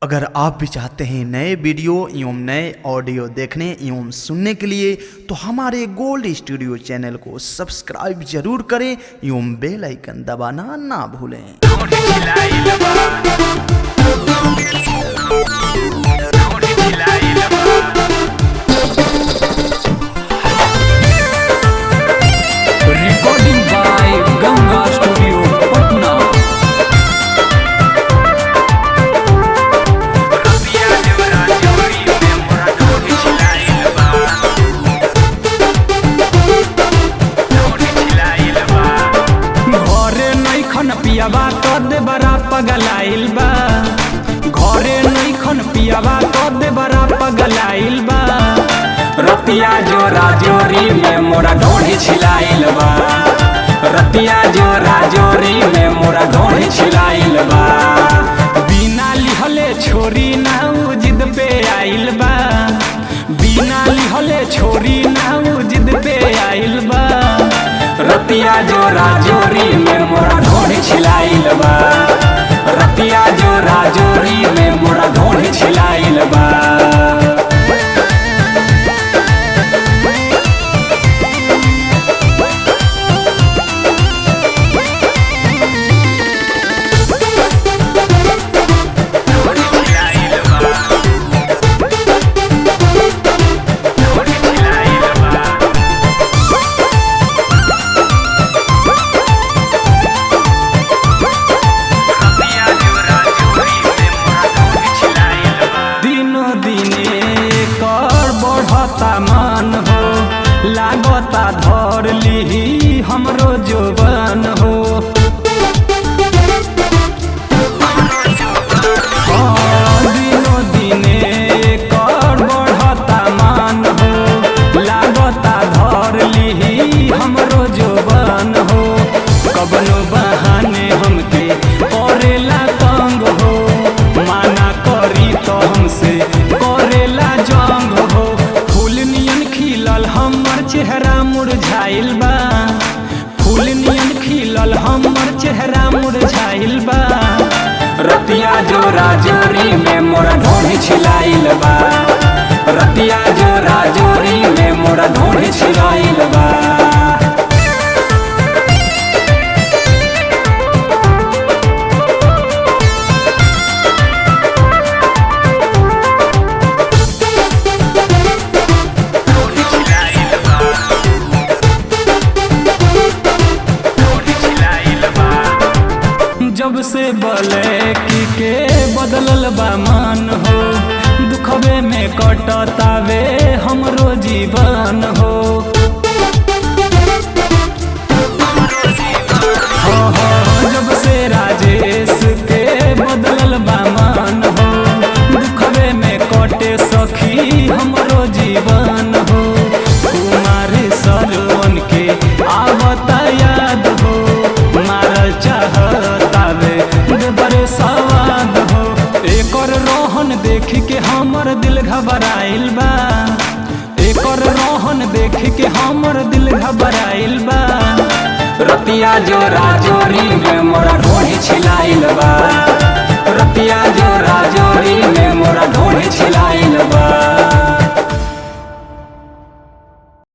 अगर आप भी चाहते हैं नए वीडियो एवं नए ऑडियो देखने एवं सुनने के लिए तो हमारे गोल्ड स्टूडियो चैनल को सब्सक्राइब जरूर करें एवं बेल आइकन दबाना ना भूलें। Recording by Ganga Studio Patna. घरे नैखन पियाबा कद बड़ा पगलाइल बा। घरे नैखन पियाबा कद बड़ा पगलाइल बा। रतिया जोरा जोरी में मोरा ढोढ़ी छिलाइल बा। रतिया जोरा जोरी में मोरा ढोढ़ी छिलाइल बा। बिना लिहले छोरी ना उ जिद पे आइल बा। बिना लिहले छोरी ना उ जिद पे आइल बा। रतिया जोरा जोरी में मोरा ढोढ़ी छिलाइल बा। रतिया जोरा जोरी में मोरा ढोढ़ी छिलाइल बा। मन हो लागता धर ली हमरो जोबन हो। दिनो दिने कर बढ़ता मन हो लागता धर ली हमरो जोबन हो। कबनो बहाने हमके करेला तंग हो। माना करी तो हमसे करेला जंग हो। हमर चेहरा मुरझाइल बा। फूल नियन खिलल हमर चेहरा मुरझाइल बा। रतिया जोरा जोरी में मोरा ढोढ़ी छिलाइल बा। रतिया जोरा जोरी में मोरा ढोढ़ी छिलाइल बा। जब से बलैकी के बदलल बा मन हो। दुखबे में कटतावे हमरो जीवन हो। जब से राजेश के बदलल बा मन हो। दुखबे में कटे सखी हमरो जीवन हो। कुमारी सरवन के आवता याद हो। मारल चाहतावे बड़े सवाद हो। एकर रोहन देख के हमर दिल घबराइल बा। एकर रोहन देख के हमर दिल घबराइल बा। रतिया जोरा जोरी में मोरा ढोढ़ी छिलाइल बा। रतिया जोरा जोरी में मोरा ढोढ़ी छिलाइल बा।